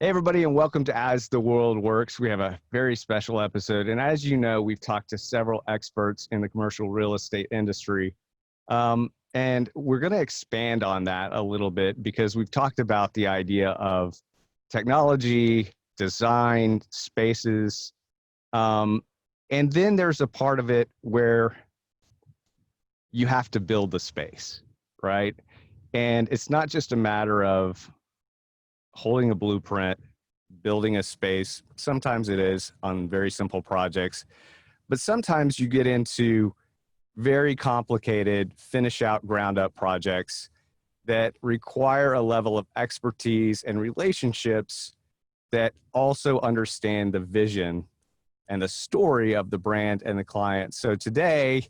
Hey, everybody, and welcome to As the World Works. We have a very special episode. And as you know, we've talked to several experts in the commercial real estate industry. And we're going to expand on that a little bit because we've talked about the idea of technology, design, spaces. And then there's a part of it where you have to build the space, right? And it's not just a matter of holding a blueprint, building a space. Sometimes it is on very simple projects, but sometimes you get into very complicated finish out ground up projects that require a level of expertise and relationships that also understand the vision and the story of the brand and the client. So today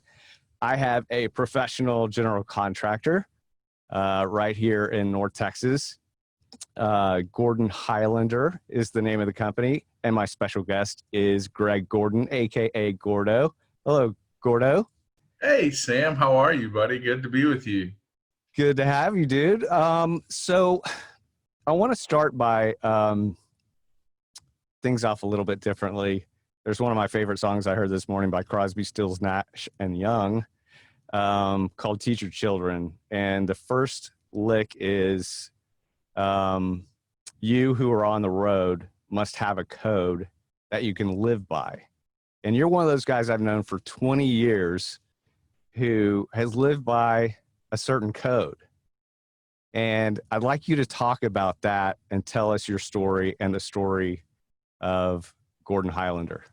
I have a professional general contractor right here in North Texas. Gordon Highlander is the name of the company, and my special guest is Greg Gordon, aka Gordo. Hello, Gordo. Hey, Sam. How are you, buddy? Good to be with you. Good to have you, dude. So I want to start by things off a little bit differently. There's one of my favorite songs I heard this morning by Crosby, Stills, Nash and Young called Teach Your Children. And the first lick is, you who are on the road must have a code that you can live by. And you're one of those guys I've known for 20 years who has lived by a certain code. And I'd like you to talk about that and tell us your story and the story of Gordon Highlander.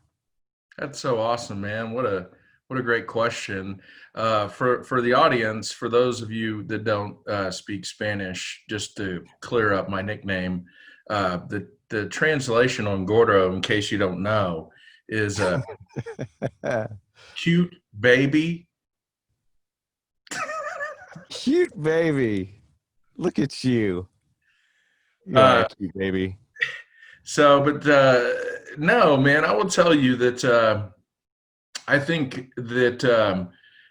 That's so awesome, man. What a great question. For the audience, for those of you that don't speak Spanish, just to clear up my nickname, the translation on Gordo, in case you don't know, is cute baby. Cute baby. Look at you. Yeah, cute baby. So, but no, man, I will tell you that I think that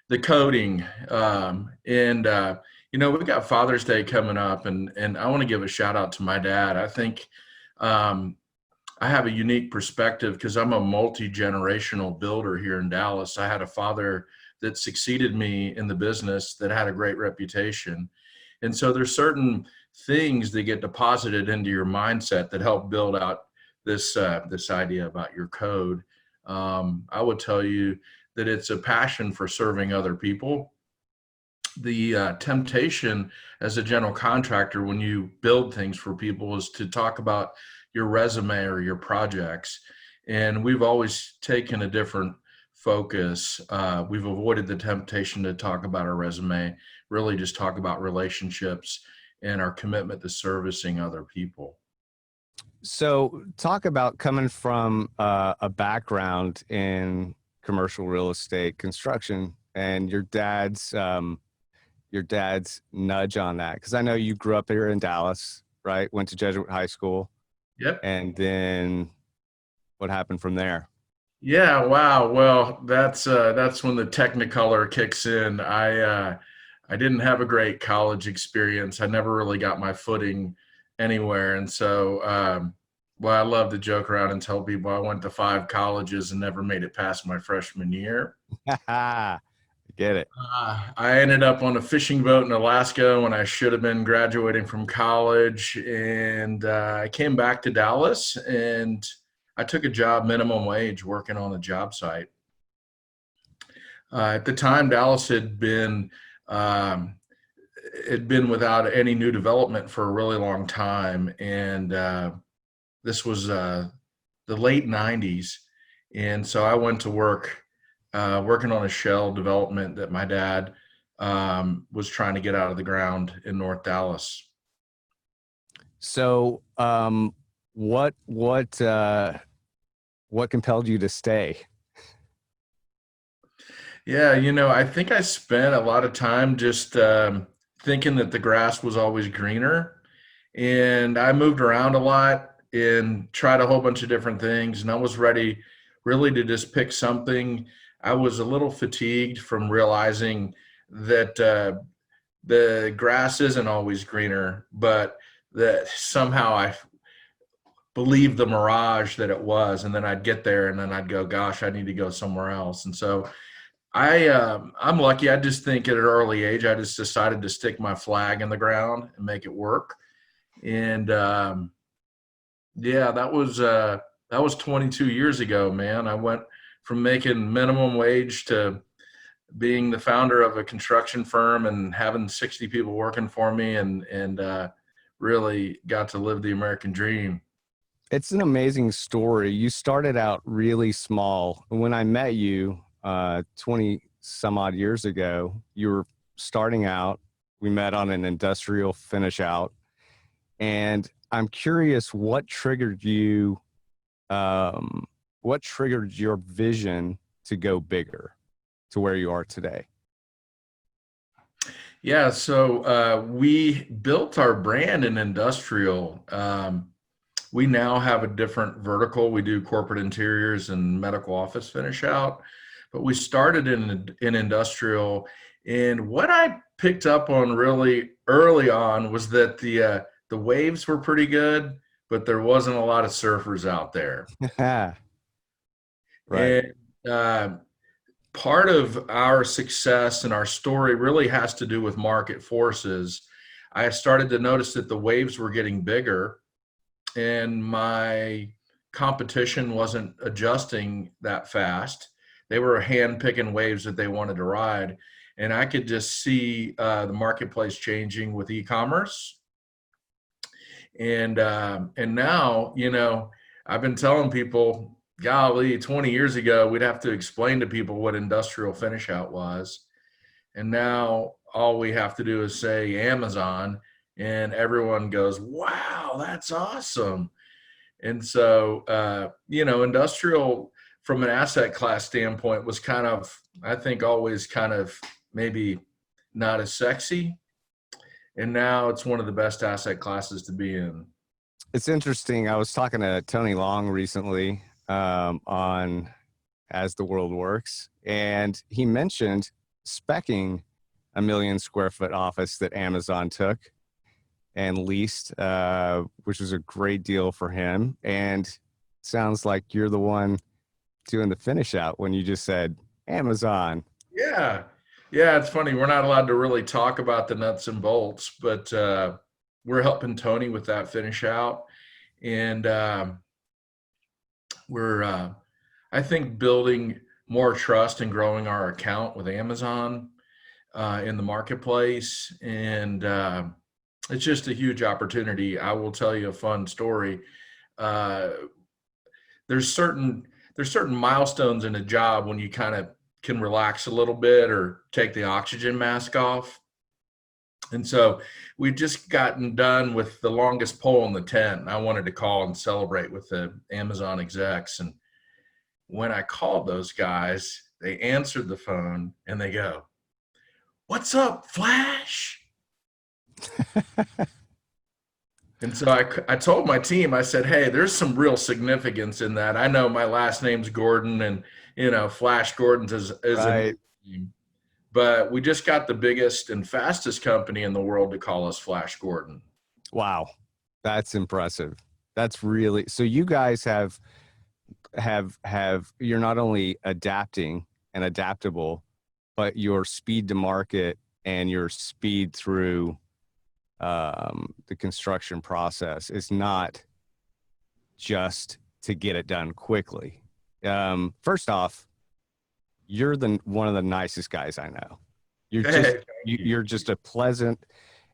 the coding and we've got Father's Day coming up, and I want to give a shout out to my dad. I think I have a unique perspective because I'm a multi-generational builder here in Dallas. I had a father that succeeded me in the business that had a great reputation. And so there's certain things that get deposited into your mindset that help build out this idea about your code. I would tell you that it's a passion for serving other people. The temptation as a general contractor when you build things for people is to talk about your resume or your projects. And we've always taken a different focus. We've avoided the temptation to talk about our resume, really just talk about relationships and our commitment to servicing other people. So talk about coming from a background in commercial real estate construction and your dad's nudge on that. Because I know you grew up here in Dallas, right? Went to Jesuit High School. Yep. And then what happened from there? Yeah, wow. Well, that's when the Technicolor kicks in. I didn't have a great college experience. I never really got my footing anywhere. And so, I love to joke around and tell people I went to 5 colleges and never made it past my freshman year. Get it. I ended up on a fishing boat in Alaska when I should have been graduating from college. And I came back to Dallas and I took a job minimum wage working on a job site. At the time, Dallas had been without any new development for a really long time. And this was the late 90s. And so I went to work working on a shell development that my dad was trying to get out of the ground in North Dallas. So what compelled you to stay? Yeah, I think I spent a lot of time just thinking that the grass was always greener. And I moved around a lot and tried a whole bunch of different things. And I was ready really to just pick something. I was a little fatigued from realizing that the grass isn't always greener, but that somehow believe the mirage that it was. And then I'd get there and then I'd go, gosh, I need to go somewhere else. And so I'm lucky. I just think at an early age, I just decided to stick my flag in the ground and make it work. And yeah, that was 22 years ago, man. I went from making minimum wage to being the founder of a construction firm and having 60 people working for me, and really got to live the American dream. It's an amazing story. You started out really small. When I met you 20 some odd years ago, you were starting out. We met on an industrial finish out. And I'm curious what triggered you, what triggered your vision to go bigger to where you are today? Yeah, so we built our brand in industrial. We now have a different vertical. We do corporate interiors and medical office finish out, but we started in industrial. And what I picked up on really early on was that the waves were pretty good, but there wasn't a lot of surfers out there. Right. And part of our success and our story really has to do with market forces. I started to notice that the waves were getting bigger and my competition wasn't adjusting that fast. They were hand picking waves that they wanted to ride. And I could just see the marketplace changing with e-commerce. And now, you know, I've been telling people, golly, 20 years ago, we'd have to explain to people what industrial finish out was. And now all we have to do is say Amazon and everyone goes, wow, that's awesome. And so, you know, industrial from an asset class standpoint was kind of, I think, always kind of maybe not as sexy. And now it's one of the best asset classes to be in. It's interesting. I was talking to Tony Long recently on As the World Works, and he mentioned speccing a 1 million square foot office that Amazon took and leased, which was a great deal for him. And sounds like you're the one doing the finish out when you just said Amazon. Yeah. Yeah, it's funny. We're not allowed to really talk about the nuts and bolts, but we're helping Tony with that finish out. And we're, I think, building more trust and growing our account with Amazon in the marketplace. And it's just a huge opportunity. I will tell you a fun story. There's certain milestones in a job when you kind of can relax a little bit or take the oxygen mask off. And so we'd just gotten done with the longest pole in the tent. And I wanted to call and celebrate with the Amazon execs. And when I called those guys, they answered the phone and they go, "What's up, Flash?" And so I told my team, I said, hey, there's some real significance in that. I know my last name's Gordon and, you know, Flash Gordon's is Right. a name. But we just got the biggest and fastest company in the world to call us Flash Gordon. Wow. That's impressive. That's really, so you guys have, you're not only adapting and adaptable, but your speed to market and your speed through the construction process is not just to get it done quickly. First off, you're one of the nicest guys I know. You're just, you're just a pleasant,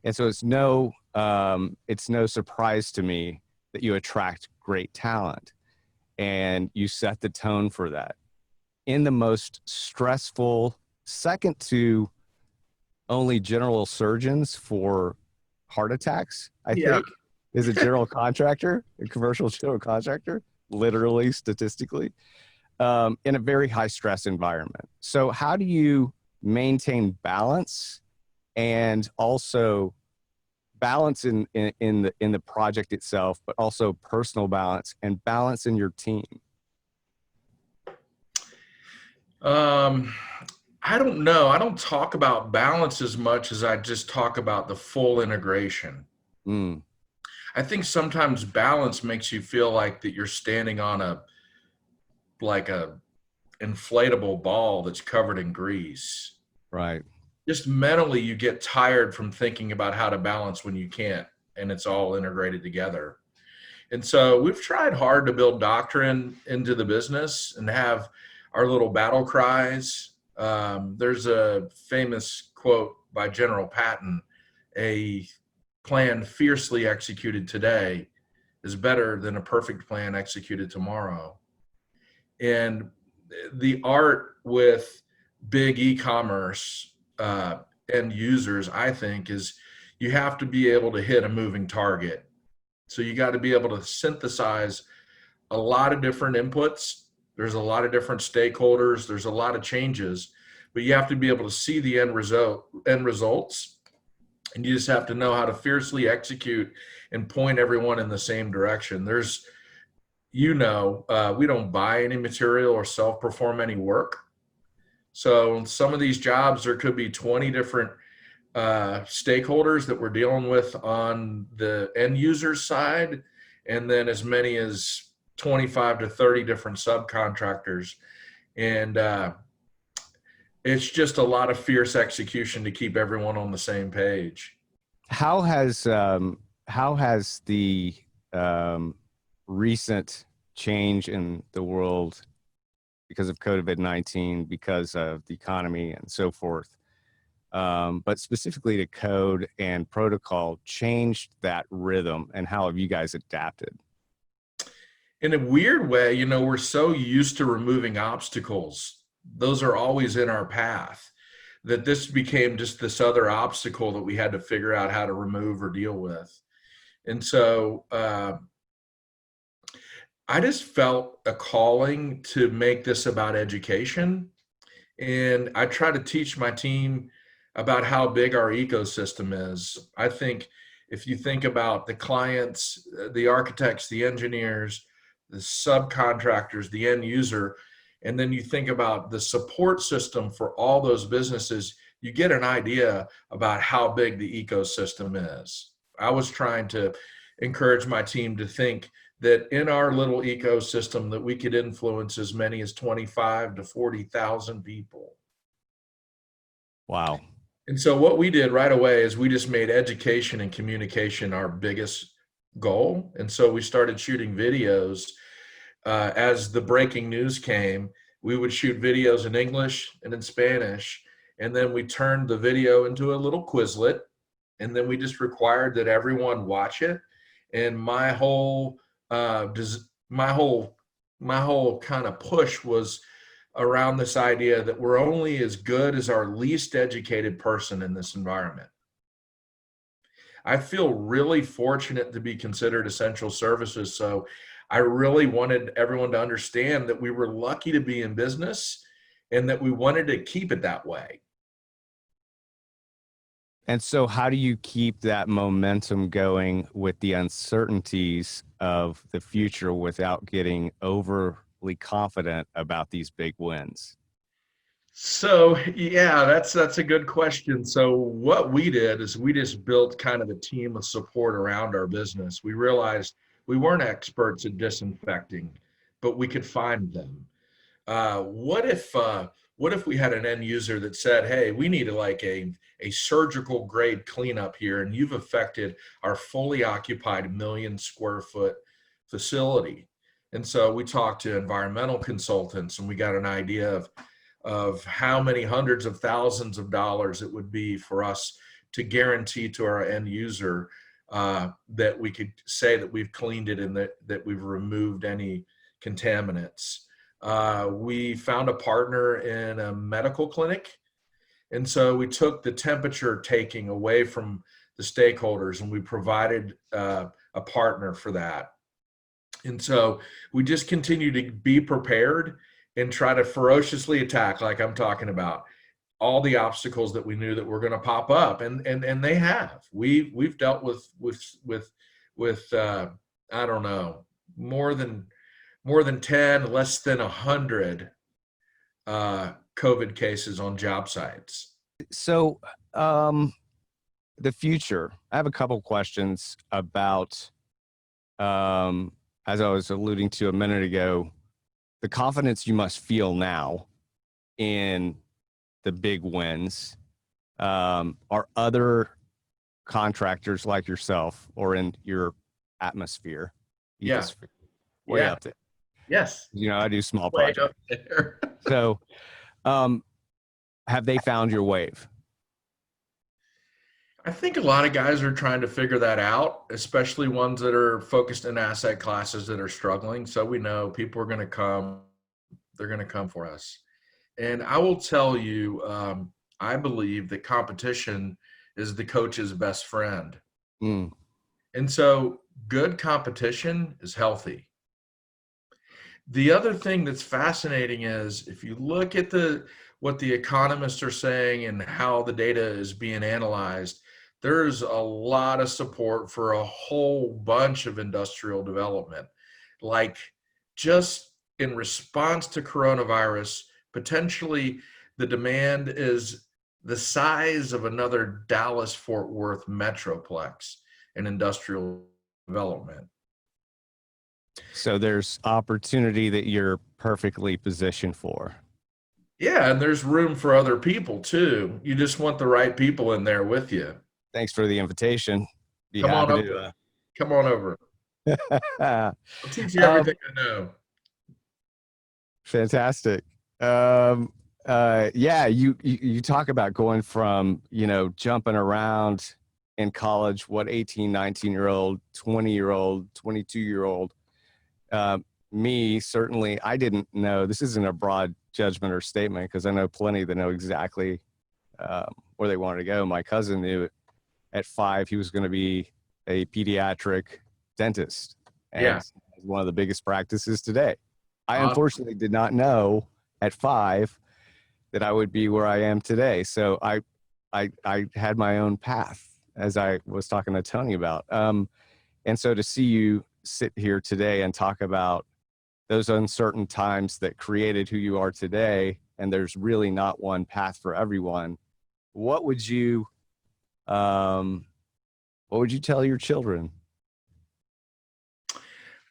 and so it's no surprise to me that you attract great talent and you set the tone for that in the most stressful, second to only general surgeons for heart attacks, I think, is a general contractor, a commercial general contractor, literally, statistically, in a very high stress environment. So how do you maintain balance and also balance in the project itself, but also personal balance and balance in your team? I don't know. I don't talk about balance as much as I just talk about the full integration. Mm. I think sometimes balance makes you feel like that you're standing on a inflatable ball that's covered in grease. Right. Just mentally, you get tired from thinking about how to balance when you can't, and it's all integrated together. And so we've tried hard to build doctrine into the business and have our little battle cries. There's a famous quote by General Patton: "A plan fiercely executed today is better than a perfect plan executed tomorrow." And the art with big e-commerce end users, I think, is you have to be able to hit a moving target. So you got to be able to synthesize a lot of different inputs. There's a lot of different stakeholders. There's a lot of changes, but you have to be able to see the end results, and you just have to know how to fiercely execute and point everyone in the same direction. We don't buy any material or self-perform any work. So some of these jobs, there could be 20 different stakeholders that we're dealing with on the end user side, and then as many as 25 to 30 different subcontractors. And it's just a lot of fierce execution to keep everyone on the same page. How has the recent change in the world because of COVID-19, because of the economy and so forth, but specifically to code and protocol, changed that rhythm, and how have you guys adapted? In a weird way, we're so used to removing obstacles. Those are always in our path, that this became just this other obstacle that we had to figure out how to remove or deal with. And so I just felt a calling to make this about education. And I try to teach my team about how big our ecosystem is. I think if you think about the clients, the architects, the engineers, the subcontractors, the end user, and then you think about the support system for all those businesses, you get an idea about how big the ecosystem is. I was trying to encourage my team to think that in our little ecosystem that we could influence as many as 25 to 40,000 people. Wow. And so what we did right away is we just made education and communication our biggest goal. And so we started shooting videos. As the breaking news came, we would shoot videos in English and in Spanish. And then we turned the video into a little Quizlet. And then we just required that everyone watch it. And my whole kind of push was around this idea that we're only as good as our least educated person in this environment. I feel really fortunate to be considered essential services. So I really wanted everyone to understand that we were lucky to be in business and that we wanted to keep it that way. And so how do you keep that momentum going with the uncertainties of the future without getting overly confident about these big wins? So yeah, that's a good question. So what we did is we just built kind of a team of support around our business. We realized we weren't experts at disinfecting, but we could find them. What if we had an end user that said, "Hey, we need a surgical grade cleanup here, and you've affected our fully occupied 1,000,000 square foot facility." And so we talked to environmental consultants, and we got an idea of how many hundreds of thousands of dollars it would be for us to guarantee to our end user that we could say that we've cleaned it and that we've removed any contaminants. We found a partner in a medical clinic. And so we took the temperature taking away from the stakeholders, and we provided a partner for that. And so we just continue to be prepared and try to ferociously attack, like I'm talking about, all the obstacles that we knew that were going to pop up, and they have. We've dealt with I don't know, more than 10, less than 100 COVID cases on job sites. So the future, I have a couple questions about as I was alluding to a minute ago, the confidence you must feel now in the big wins, are other contractors like yourself or in your atmosphere, Yeah. ethosphere, way Yeah. up there. Yes. I do small Way projects. up there. So, have they found your wave? I think a lot of guys are trying to figure that out, especially ones that are focused in asset classes that are struggling. So we know people are going to come, they're going to come for us. And I will tell you, I believe that competition is the coach's best friend. Mm. And so good competition is healthy. The other thing that's fascinating is if you look at what the economists are saying and how the data is being analyzed, there's a lot of support for a whole bunch of industrial development. Like just in response to coronavirus, potentially the demand is the size of another Dallas Fort Worth Metroplex in industrial development. So there's opportunity that you're perfectly positioned for. Yeah, and there's room for other people too. You just want the right people in there with you. Thanks for the invitation. Be Come on happy over. to. Come on over. Uh, I'll teach you everything I know. fantastic. Yeah, you talk about going from, jumping around in college, what 18, 19-year-old, 20-year-old, 22-year-old. Me, certainly, I didn't know. This isn't a broad judgment or statement because I know plenty that know exactly where they wanted to go. My cousin knew at 5 he was going to be a pediatric dentist, and Yeah. it's one of the biggest practices today. I Awesome. unfortunately did not know at 5 that I would be where I am today. So I had my own path, as I was talking to Tony about. And so to see you sit here today and talk about those uncertain times that created who you are today, and there's really not one path for everyone, what would you tell your children?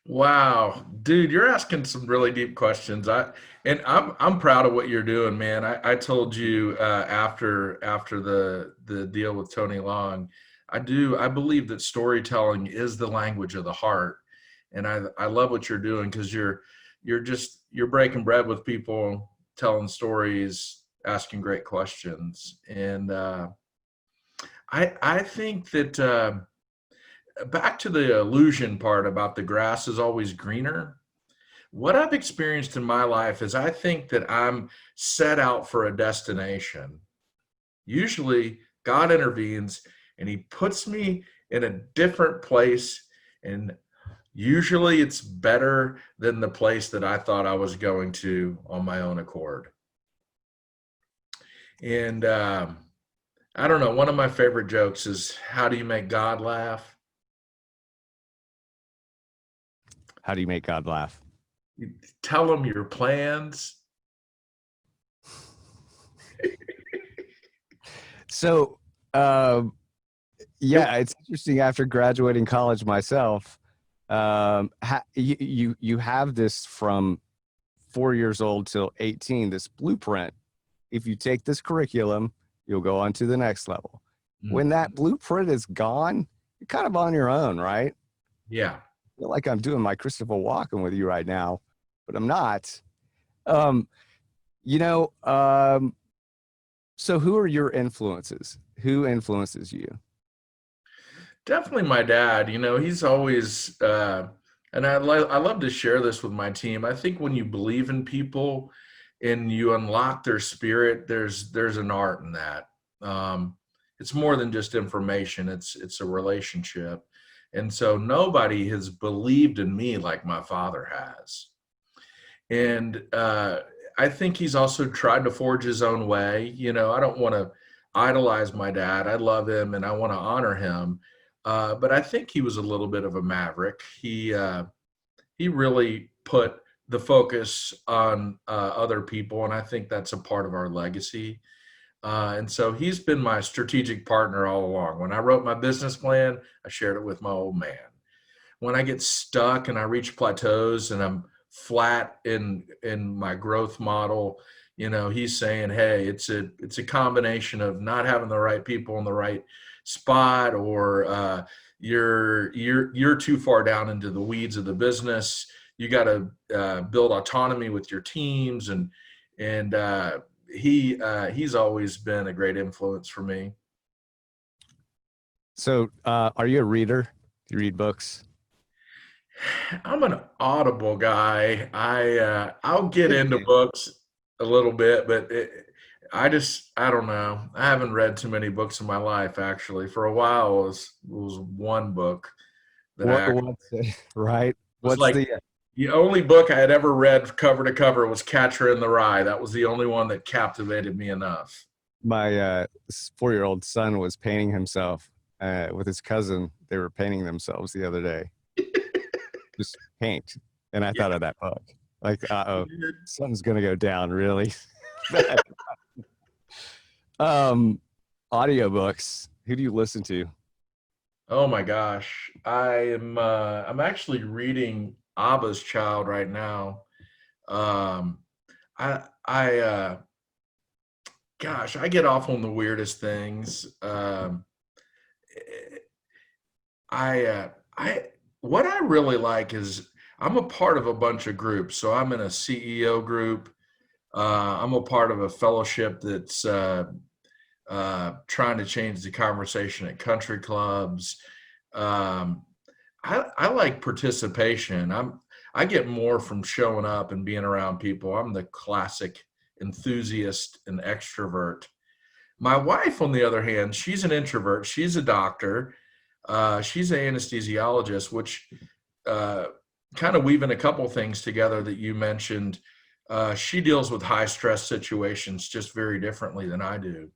Wow, dude, you're asking some really deep questions. I'm proud of what you're doing, man. I told you after the deal with Tony Long, I believe that storytelling is the language of the heart, and I love what you're doing because you're breaking bread with people, telling stories, asking great questions, and I think that. Back to the illusion part about the grass is always greener. What I've experienced in my life is I think that I'm set out for a destination. Usually, God intervenes and He puts me in a different place. And usually, it's better than the place that I thought I was going to on my own accord. And I don't know, one of my favorite jokes is how do you make God laugh? How do you make God laugh? You tell them your plans. So, yeah, it's interesting. After graduating college myself, you have this from 4 years old till 18, this blueprint. If you take this curriculum, you'll go on to the next level. When that blueprint is gone, you're kind of on your own, right? Yeah. I feel like I'm doing my Christopher Walken with you right now, but I'm not. So who are your influences? Who influences you? Definitely my dad. He's always, and I love to share this with my team. I think when you believe in people and you unlock their spirit, there's an art in that. It's more than just information. It's a relationship. And so nobody has believed in me like my father has. And I think he's also tried to forge his own way. I don't want to idolize my dad. I love him and I want to honor him. But I think he was a little bit of a maverick. He really put the focus on other people, and I think that's a part of our legacy. And so he's been my strategic partner all along. When I wrote my business plan, I shared it with my old man. when I get stuck and I reach plateaus and I'm flat in my growth model, he's saying, hey, it's a combination of not having the right people in the right spot, or you're too far down into the weeds of the business. You got to build autonomy with your teams, and he's always been a great influence for me. So, are you a reader? Do you read books? I'm an Audible guy. I'll get Good into man. books a little bit, but I don't know. I haven't read too many books in my life, actually. For a while, it was one book that I actually What's it, right? was What's like, the the only book I had ever read cover to cover was Catcher in the Rye. That was the only one that captivated me enough. my 4-year-old son was painting himself with his cousin. They were painting themselves the other day. Just paint. And I Yeah. thought of that book. Like, something's gonna go down really. Audiobooks. Who do you listen to? Oh my gosh. I'm actually reading Abba's Child right now. Um I gosh, I get off on the weirdest things. I what I really like is I'm a part of a bunch of groups. So I'm in a CEO group. I'm a part of a fellowship that's trying to change the conversation at country clubs. Um, I like participation. I get more from showing up and being around people. I'm the classic enthusiast and extrovert. My wife, on the other hand, she's an introvert. She's a doctor. She's an anesthesiologist, which uh, kind of weaving a couple things together that you mentioned. She deals with high stress situations just very differently than I do.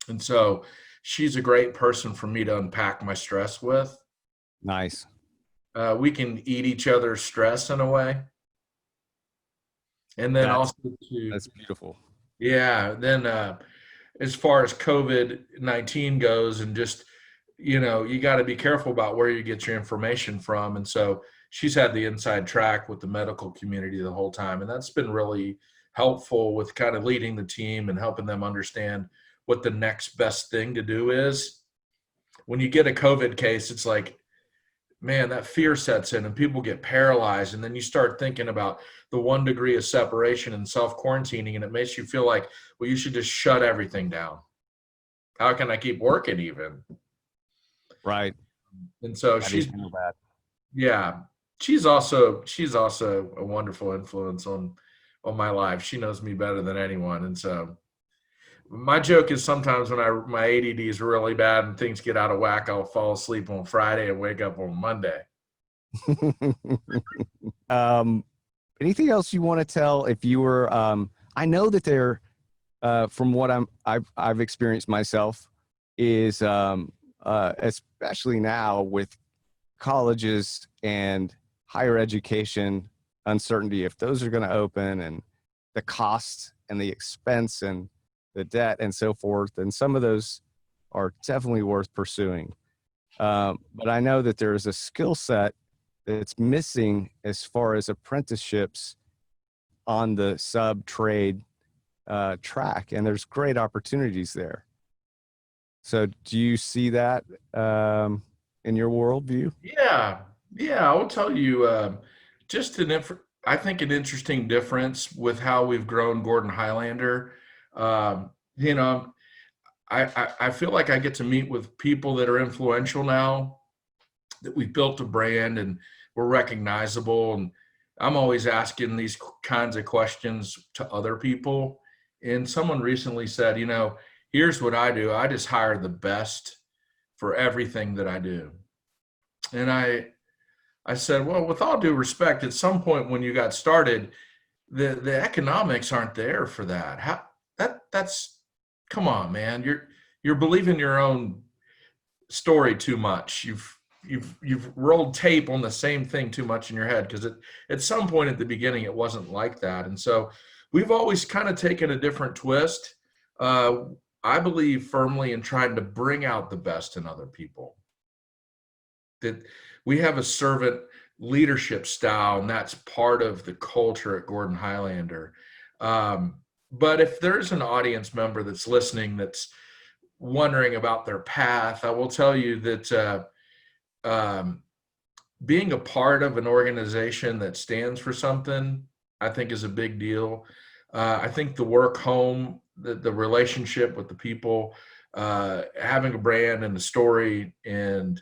And so she's a great person for me to unpack my stress with. Nice. We can eat each other's stress in a way. And then That's also to, that's beautiful. yeah, then as far as COVID-19 goes, and just, you got to be careful about where you get your information from. And so she's had the inside track with the medical community the whole time. And that's been really helpful with kind of leading the team and helping them understand what the next best thing to do is. When you get a COVID case, it's like, man, that fear sets in and people get paralyzed. And then you start thinking about the 1 degree of separation and self quarantining, and it makes you feel like, well, you should just shut everything down. How can I keep working even? Right. And so How do you handle that? yeah, she's also a wonderful influence on my life. She knows me better than anyone. And so my joke is sometimes when my ADD is really bad and things get out of whack, I'll fall asleep on Friday and wake up on Monday. um, anything else you want to tell? If you were, I know that there, from what I've experienced myself, is especially now with colleges and higher education uncertainty, if those are going to open, and the cost and the expense and the debt and so forth, and some of those are definitely worth pursuing. But I know that there is a skill set that's missing as far as apprenticeships on the sub trade track, and there's great opportunities there. So do you see that in your worldview? Yeah, yeah, I will tell you, just I think an interesting difference with how we've grown Gordon Highlander. Um, you know, I feel like I get to meet with people that are influential now, that we've built a brand and we're recognizable. And I'm always asking these kinds of questions to other people. And someone recently said, here's what I do. I just hire the best for everything that I do. And I said, well, with all due respect, at some point when you got started, the economics aren't there for that. That's come on, man. You're believing your own story too much. You've rolled tape on the same thing too much in your head, because at some point at the beginning it wasn't like that. And so we've always kind of taken a different twist. I believe firmly in trying to bring out the best in other people. That we have a servant leadership style, and that's part of the culture at Gordon Highlander. But if there's an audience member that's listening that's wondering about their path, I will tell you that being a part of an organization that stands for something, I think, is a big deal. I think the work home, the relationship with the people, having a brand and a story, and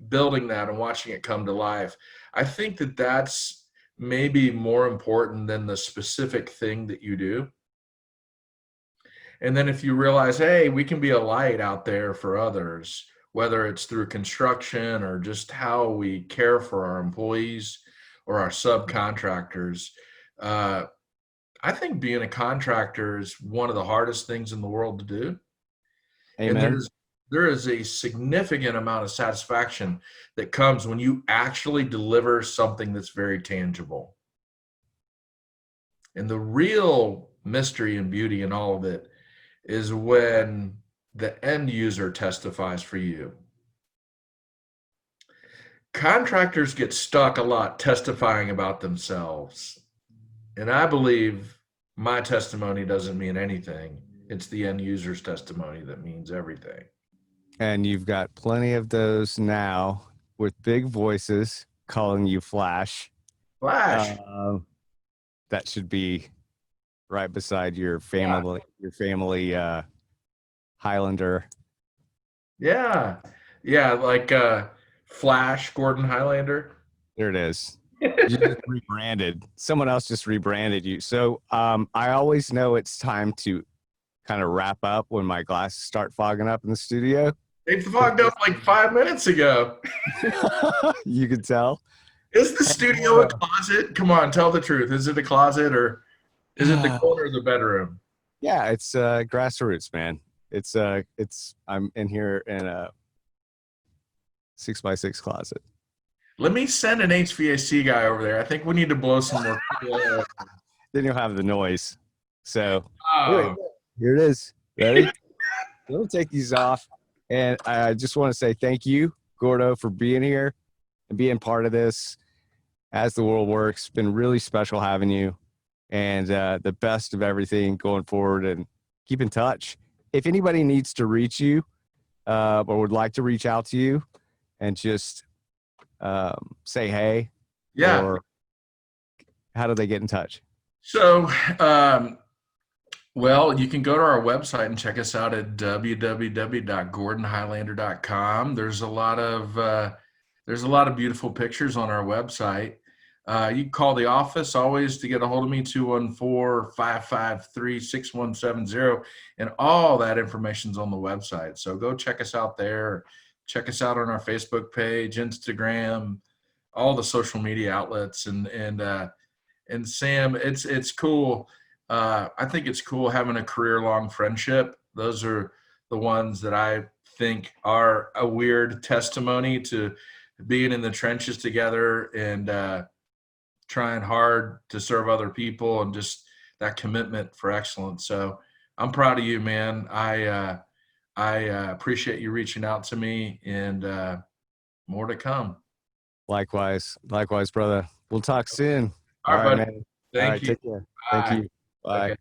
building that and watching it come to life, I think that that's maybe more important than the specific thing that you do. And then if you realize, hey, we can be a light out there for others, whether it's through construction or just how we care for our employees or our subcontractors. I think being a contractor is one of the hardest things in the world to do. Amen. And there is a significant amount of satisfaction that comes when you actually deliver something that's very tangible. And the real mystery and beauty in all of it is when the end user testifies for you. Contractors get stuck a lot testifying about themselves. And I believe my testimony doesn't mean anything. It's the end user's testimony that means everything. And you've got plenty of those now with big voices calling you Flash. Flash. That should be right beside your family, Highlander. Yeah. Like Flash, Gordon Highlander. There it is. You just rebranded. Someone else just rebranded you. So I always know it's time to kind of wrap up when my glasses start fogging up in the studio. They fogged up like 5 minutes ago. You can tell. Is the studio a closet? Come on, tell the truth. Is it a closet, or is it the corner of the bedroom? Yeah, it's grassroots, man. It's I'm in here in a 6x6 closet. Let me send an HVAC guy over there. I think we need to blow some more cool air. Then you'll have the noise. So here it is. Ready? We'll take these off. And I just want to say thank you, Gordo, for being here and being part of this As the World Works. It's been really special having you, and the best of everything going forward, and keep in touch. If anybody needs to reach you or would like to reach out to you and just say hey, or how do they get in touch? So, well, you can go to our website and check us out at www.gordonhighlander.com. There's a lot of beautiful pictures on our website. You can call the office always to get a hold of me, 214-553-6170, and all that information's on the website. So go check us out there. Check us out on our Facebook page, Instagram, all the social media outlets, and Sam, it's cool. I think it's cool having a career-long friendship. Those are the ones that I think are a weird testimony to being in the trenches together and trying hard to serve other people, and just that commitment for excellence. So I'm proud of you, man. I appreciate you reaching out to me, and more to come. Likewise, brother. We'll talk soon. All right, buddy. man. Thank you. Take care. Thank you. Bye. Okay.